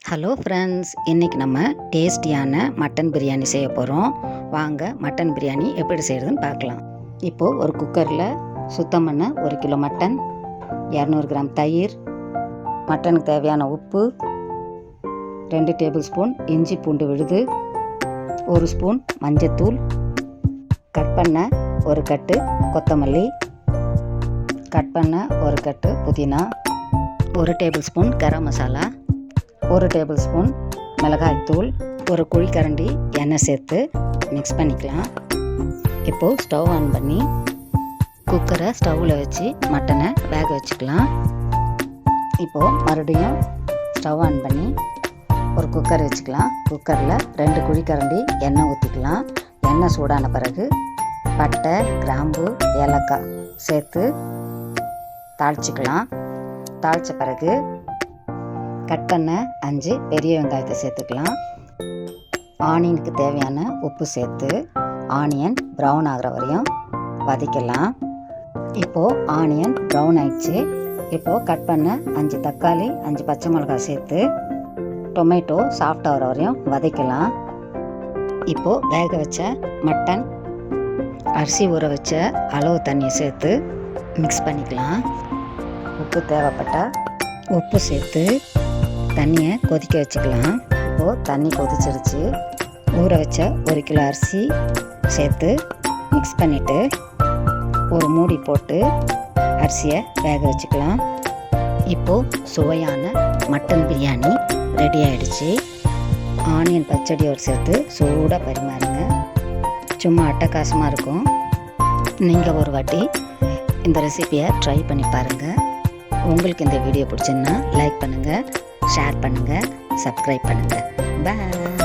Hello friends, இன்றைக்கி நம்ம டேஸ்டியான மட்டன் பிரியாணி செய்ய போகிறோம். வாங்க மட்டன் பிரியாணி எப்படி செய்கிறதுன்னு பார்க்கலாம். இப்போது ஒரு குக்கரில் சுத்தம் பண்ண 1 கிலோ மட்டன், 200 கிராம் தயிர், மட்டனுக்கு தேவையான உப்பு, 2 டேபிள் ஸ்பூன் இஞ்சி பூண்டு விழுது, 1 ஸ்பூன் மஞ்சத்தூள், கட் பண்ண 1 கட்டு கொத்தமல்லி, கட் பண்ண 1 கட்டு புதினா, 1 table spoon garam masala, 1 table spoon மிளகாய்த்தூள், 1 குழிக்கரண்டி எண்ணெய் சேர்த்து மிக்ஸ் பண்ணிக்கலாம். இப்போது ஸ்டவ் ஆன் பண்ணி குக்கரை ஸ்டவ்வில் வச்சு மட்டனை வேக வச்சுக்கலாம். இப்போது மறுபடியும் ஸ்டவ் ஆன் பண்ணி ஒரு குக்கர் வச்சுக்கலாம். குக்கரில் 2 குழிக்கரண்டி எண்ணெய் ஊற்றிக்கலாம். எண்ணெய் சூடான பிறகு பட்டை, கிராம்பு, ஏலக்காய் சேர்த்து தாளிச்சிக்கலாம். தாளித்த பிறகு கட் பண்ண 5 பெரிய வெங்காயத்தை சேர்த்துக்கலாம். ஆனியனுக்கு தேவையான உப்பு சேர்த்து ஆனியன் ப்ரௌன் ஆகிற வரையும் வதக்கலாம். இப்போது ஆனியன் ப்ரௌன் ஆயிடுச்சு. இப்போது கட் பண்ண 5 தக்காளி, 5 பச்சை மிளகாய் சேர்த்து டொமேட்டோ சாஃப்ட் ஆகிற வரையும் வதக்கலாம். இப்போது வேக வச்ச மட்டன், அரிசி ஊற வச்ச அளவு தண்ணியை சேர்த்து மிக்ஸ் பண்ணிக்கலாம். உப்பு தேவைப்பட்டால் உப்பு சேர்த்து தண்ணியை கொதிக்க வச்சுக்கலாம். இப்போது தண்ணி கொதிச்சிருச்சு. ஊற வச்ச 1 கிலோ அரிசி சேர்த்து மிக்ஸ் பண்ணிவிட்டு ஒரு மூடி போட்டு அரிசியை வேக வச்சுக்கலாம். இப்போது சுவையான மட்டன் பிரியாணி ரெடி ஆகிடுச்சு. ஆனியன் பச்சடியோடு சேர்த்து சூடாக பரிமாறுங்க. சும்மா அட்டகாசமாக இருக்கும். நீங்கள் ஒரு வாட்டி இந்த ரெசிபியை ட்ரை பண்ணி பாருங்கள். உங்களுக்கு இந்த வீடியோ பிடிச்சிருந்தா லைக் பண்ணுங்கள், ஷேர் பண்ணுங்கள், சப்ஸ்கிரைப் பண்ணுங்கள். பாய்.